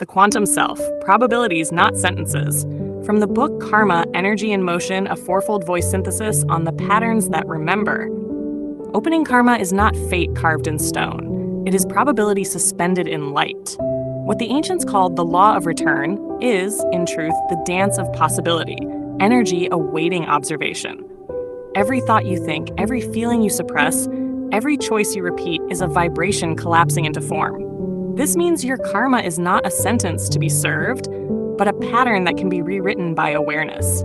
The Quantum Self, Probabilities, Not Sentences. From the book Karma, Energy in Motion, a fourfold voice synthesis on the patterns that remember. Opening karma is not fate carved in stone. It is probability suspended in light. What the ancients called the law of return is, in truth, the dance of possibility, energy awaiting observation. Every thought you think, every feeling you suppress, every choice you repeat is a vibration collapsing into form. This means your karma is not a sentence to be served, but a pattern that can be rewritten by awareness.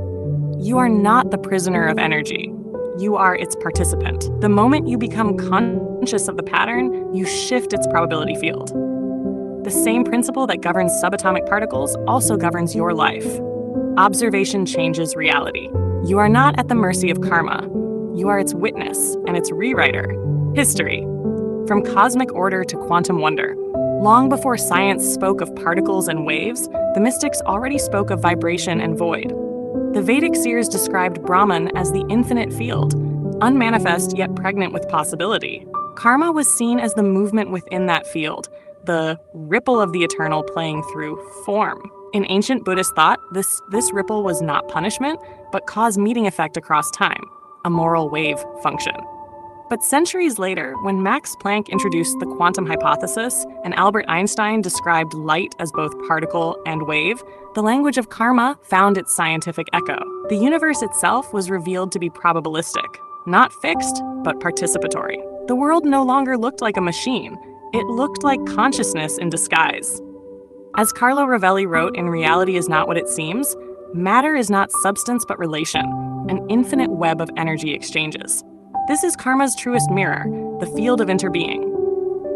You are not the prisoner of energy. You are its participant. The moment you become conscious of the pattern, you shift its probability field. The same principle that governs subatomic particles also governs your life. Observation changes reality. You are not at the mercy of karma. You are its witness and its rewriter. History. From cosmic order to quantum wonder. Long before science spoke of particles and waves, the mystics already spoke of vibration and void. The Vedic seers described Brahman as the infinite field, unmanifest yet pregnant with possibility. Karma was seen as the movement within that field, the ripple of the eternal playing through form. In ancient Buddhist thought, this ripple was not punishment, but cause-meeting effect across time, a moral wave function. But centuries later, when Max Planck introduced the quantum hypothesis and Albert Einstein described light as both particle and wave, the language of karma found its scientific echo. The universe itself was revealed to be probabilistic, not fixed, but participatory. The world no longer looked like a machine. It looked like consciousness in disguise. As Carlo Rovelli wrote in Reality is Not What It Seems, matter is not substance but relation, an infinite web of energy exchanges. This is karma's truest mirror, the field of interbeing.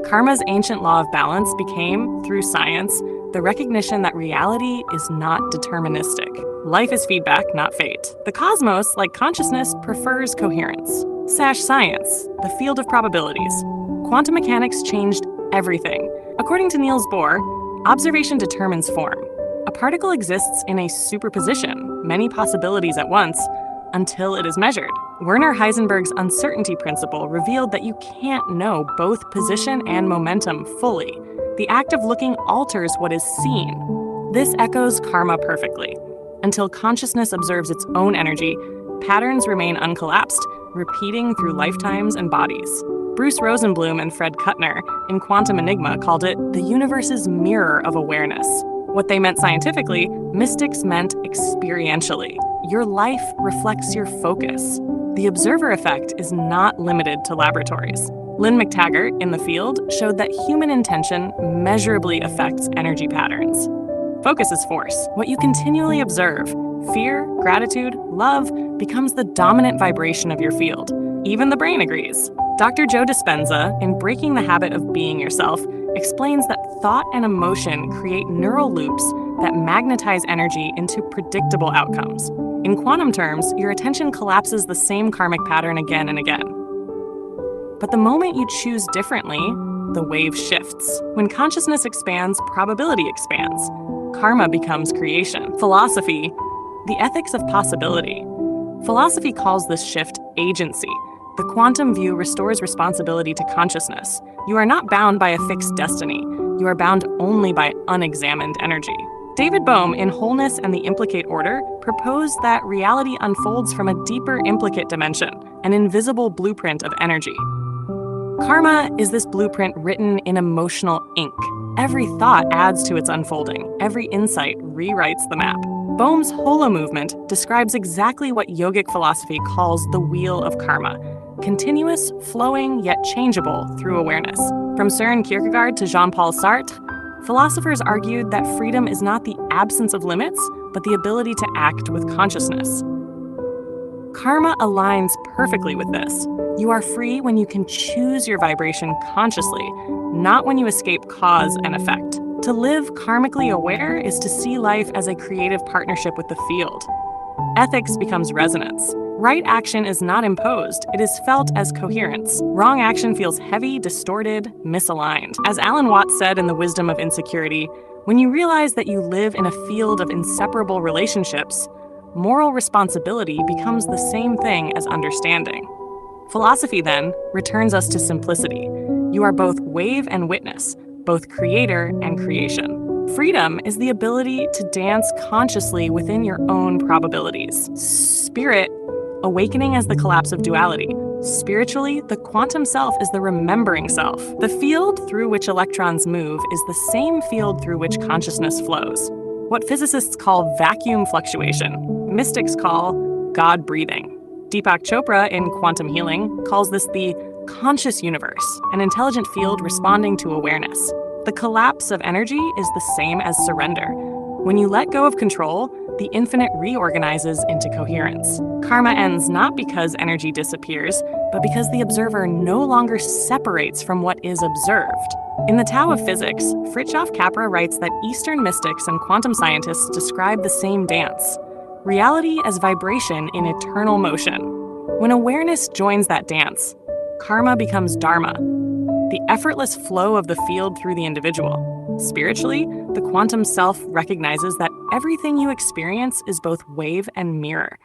Karma's ancient law of balance became, through science, the recognition that reality is not deterministic. Life is feedback, not fate. The cosmos, like consciousness, prefers coherence. Science, the field of probabilities. Quantum mechanics changed everything. According to Niels Bohr, observation determines form. A particle exists in a superposition, many possibilities at once, until it is measured. Werner Heisenberg's uncertainty principle revealed that you can't know both position and momentum fully. The act of looking alters what is seen. This echoes karma perfectly. Until consciousness observes its own energy, patterns remain uncollapsed, repeating through lifetimes and bodies. Bruce Rosenblum and Fred Kuttner in Quantum Enigma called it the universe's mirror of awareness. What they meant scientifically, mystics meant experientially. Your life reflects your focus. The observer effect is not limited to laboratories. Lynn McTaggart, in The Field, showed that human intention measurably affects energy patterns. Focus is force. What you continually observe, fear, gratitude, love, becomes the dominant vibration of your field. Even the brain agrees. Dr. Joe Dispenza, in Breaking the Habit of Being Yourself, explains that thought and emotion create neural loops that magnetize energy into predictable outcomes. In quantum terms, your attention collapses the same karmic pattern again and again. But the moment you choose differently, the wave shifts. When consciousness expands, probability expands. Karma becomes creation. Philosophy, the ethics of possibility. Philosophy calls this shift agency. The quantum view restores responsibility to consciousness. You are not bound by a fixed destiny. You are bound only by unexamined energy. David Bohm, in Wholeness and the Implicate Order, proposed that reality unfolds from a deeper implicate dimension, an invisible blueprint of energy. Karma is this blueprint written in emotional ink. Every thought adds to its unfolding. Every insight rewrites the map. Bohm's Holo movement describes exactly what yogic philosophy calls the wheel of karma. Continuous, flowing, yet changeable through awareness. From Søren Kierkegaard to Jean-Paul Sartre, philosophers argued that freedom is not the absence of limits, but the ability to act with consciousness. Karma aligns perfectly with this. You are free when you can choose your vibration consciously, not when you escape cause and effect. To live karmically aware is to see life as a creative partnership with the field. Ethics becomes resonance. Right action is not imposed, it is felt as coherence. Wrong action feels heavy, distorted, misaligned. As Alan Watts said in The Wisdom of Insecurity, when you realize that you live in a field of inseparable relationships, moral responsibility becomes the same thing as understanding. Philosophy, then, returns us to simplicity. You are both wave and witness, both creator and creation. Freedom is the ability to dance consciously within your own probabilities. Spirit, awakening as the collapse of duality. Spiritually, the quantum self is the remembering self. The field through which electrons move is the same field through which consciousness flows. What physicists call vacuum fluctuation, mystics call God breathing. Deepak Chopra in quantum healing calls this the conscious universe, an intelligent field responding to awareness. The collapse of energy is the same as surrender. When you let go of control, the infinite reorganizes into coherence. Karma ends not because energy disappears, but because the observer no longer separates from what is observed. In the Tao of Physics, Fritjof Capra writes that Eastern mystics and quantum scientists describe the same dance: reality as vibration in eternal motion. When awareness joins that dance, karma becomes dharma, the effortless flow of the field through the individual. Spiritually, the quantum self recognizes that everything you experience is both wave and mirror.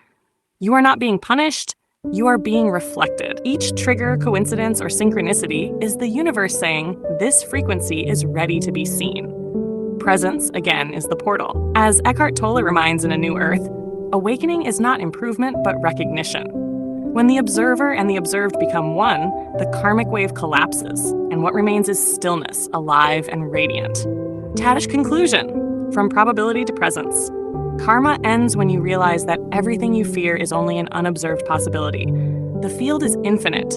You are not being punished, you are being reflected. Each trigger, coincidence, or synchronicity is the universe saying, this frequency is ready to be seen. Presence, again, is the portal. As Eckhart Tolle reminds in A New Earth, awakening is not improvement, but recognition. When the observer and the observed become one, the karmic wave collapses, and what remains is stillness, alive and radiant. Tadish conclusion, from probability to presence. Karma ends when you realize that everything you fear is only an unobserved possibility. The field is infinite.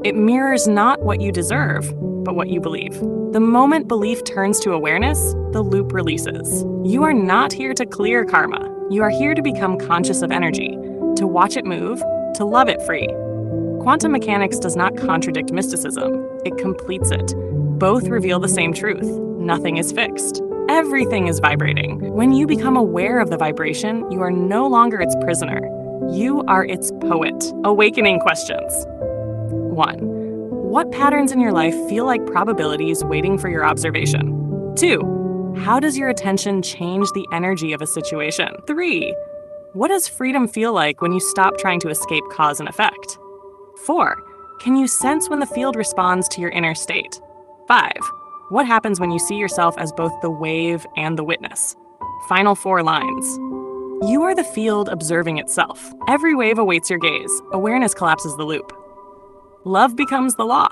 It mirrors not what you deserve, but what you believe. The moment belief turns to awareness, the loop releases. You are not here to clear karma. You are here to become conscious of energy, to watch it move, to love it free. Quantum mechanics does not contradict mysticism, it completes it. Both reveal the same truth: nothing is fixed. Everything is vibrating. When you become aware of the vibration, you are no longer its prisoner. You are its poet. Awakening questions. 1. What patterns in your life feel like probabilities waiting for your observation? 2. How does your attention change the energy of a situation? 3. What does freedom feel like when you stop trying to escape cause and effect? 4. Can you sense when the field responds to your inner state? 5. What happens when you see yourself as both the wave and the witness? Final 4 lines. You are the field observing itself. Every wave awaits your gaze. Awareness collapses the loop. Love becomes the law.